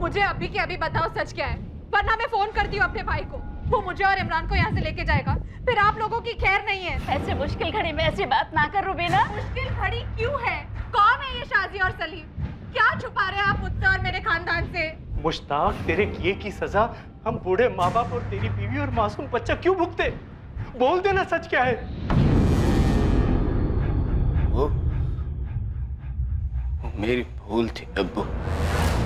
[SPEAKER 4] मुझे अभी के अभी बताओ सच क्या है, वरना मैं फोन करती हूँ अपने भाई को। वो मुझे और इमरान को यहाँ से लेके जाएगा, फिर आप लोगों की खैर नहीं है।
[SPEAKER 2] ऐसे मुश्किल घड़ी में ऐसी बात ना कर रुबीना।
[SPEAKER 4] मुश्किल घड़ी क्यों है? कौन है ये शाजी और सलीम? क्या छुपा रहे हैं आप मुझसे और मेरे खानदान से?
[SPEAKER 15] मुश्ताक, तेरे किए की सजा हम बूढ़े माँ बाप और तेरी बीवी और मासूम बच्चा क्यों भुगते? बोल देना सच क्या है।
[SPEAKER 17] वो मेरी भूल थी अब्बू।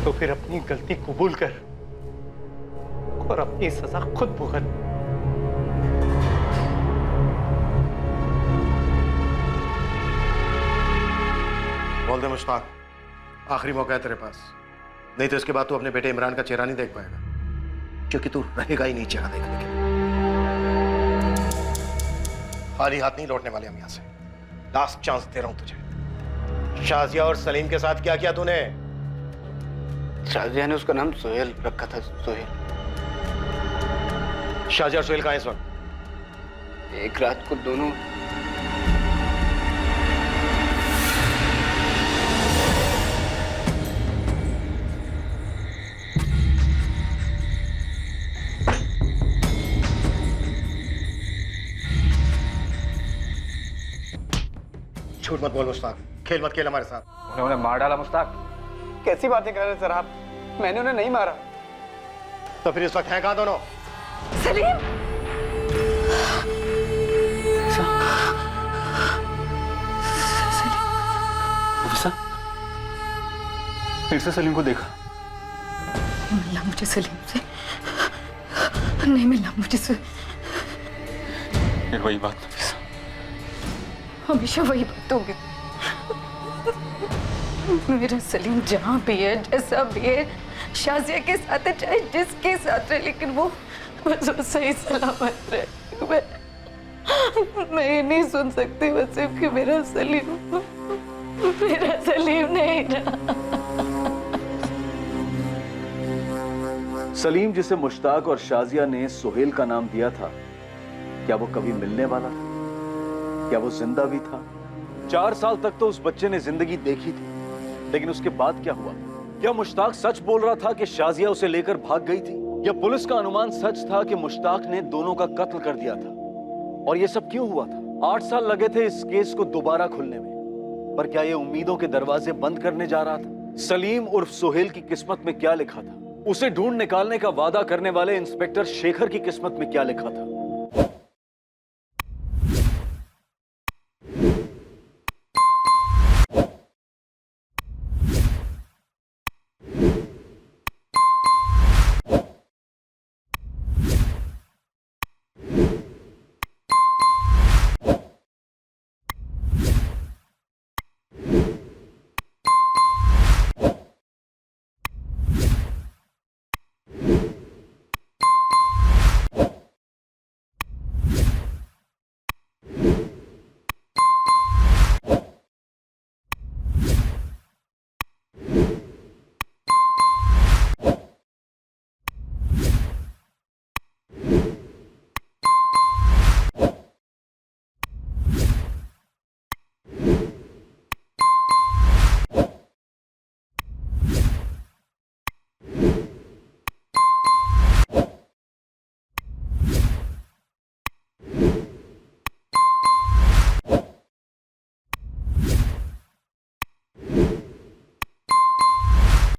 [SPEAKER 15] तो फिर अपनी गलती कबूल कर और अपनी सजा खुद भुगत।
[SPEAKER 1] बोल दे मुश्ताक, आखिरी मौका है तेरे पास, नहीं तो इसके बाद तू अपने बेटे इमरान का चेहरा नहीं देख पाएगा, क्योंकि तू रहेगा ही नहीं चेहरा देखने के लिए। खाली हाथ नहीं लौटने वाले हम यहां से। लास्ट चांस दे रहा हूं तुझे। शाजिया और सलीम के साथ क्या किया तूने?
[SPEAKER 17] शाजिया ने उसका नाम सोहेल रखा था। सोहेल।
[SPEAKER 1] शाजिया और सोहेल कहां है इस वक्त?
[SPEAKER 17] एक रात को दोनों
[SPEAKER 1] झूठ मत बोल मुश्ताक, खेल मत खेल हमारे साथ।
[SPEAKER 3] उन्होंने मार डाला मुश्ताक?
[SPEAKER 17] कैसी बातें कर रहे हैं सर आप? मैंने उन्हें नहीं मारा।
[SPEAKER 1] तो फिर इस वक्त हैं कहां दोनों?
[SPEAKER 4] सलीम!
[SPEAKER 8] फिर से सलीम को देखा?
[SPEAKER 4] नहीं मिला मुझे सलीम से, नहीं मिला मुझे से।
[SPEAKER 5] फिर वही बात नफीसा,
[SPEAKER 4] हमेशा वही बात होगी। मेरा सलीम जहाँ भी है, जैसा भी है, शाजिया के साथ है, चाहे जिसके साथ है, लेकिन वो सही सलामत रहे। मैं ये नहीं सुन सकती वसीम कि मेरा सलीम नहीं रहा।
[SPEAKER 11] सलीम जिसे मुश्ताक और शाजिया ने सुहेल का नाम दिया था, क्या वो कभी मिलने वाला था? क्या वो जिंदा भी था? 4 साल तक तो उस बच्चे ने जिंदगी देखी थी, लेकिन उसके बाद क्या हुआ? क्या मुश्ताक सच बोल रहा था कि शाजिया उसे लेकर भाग गई थी, या पुलिस का अनुमान सच था कि मुश्ताक ने दोनों का कत्ल कर दिया था? और ये सब क्यों हुआ था? 8 साल लगे थे इस केस को दोबारा खुलने में, पर क्या ये उम्मीदों के दरवाजे बंद करने जा रहा था? सलीम उर्फ सुहेल की किस्मत में क्या लिखा था? उसे ढूंढ निकालने का वादा करने वाले इंस्पेक्टर शेखर की किस्मत में क्या लिखा था?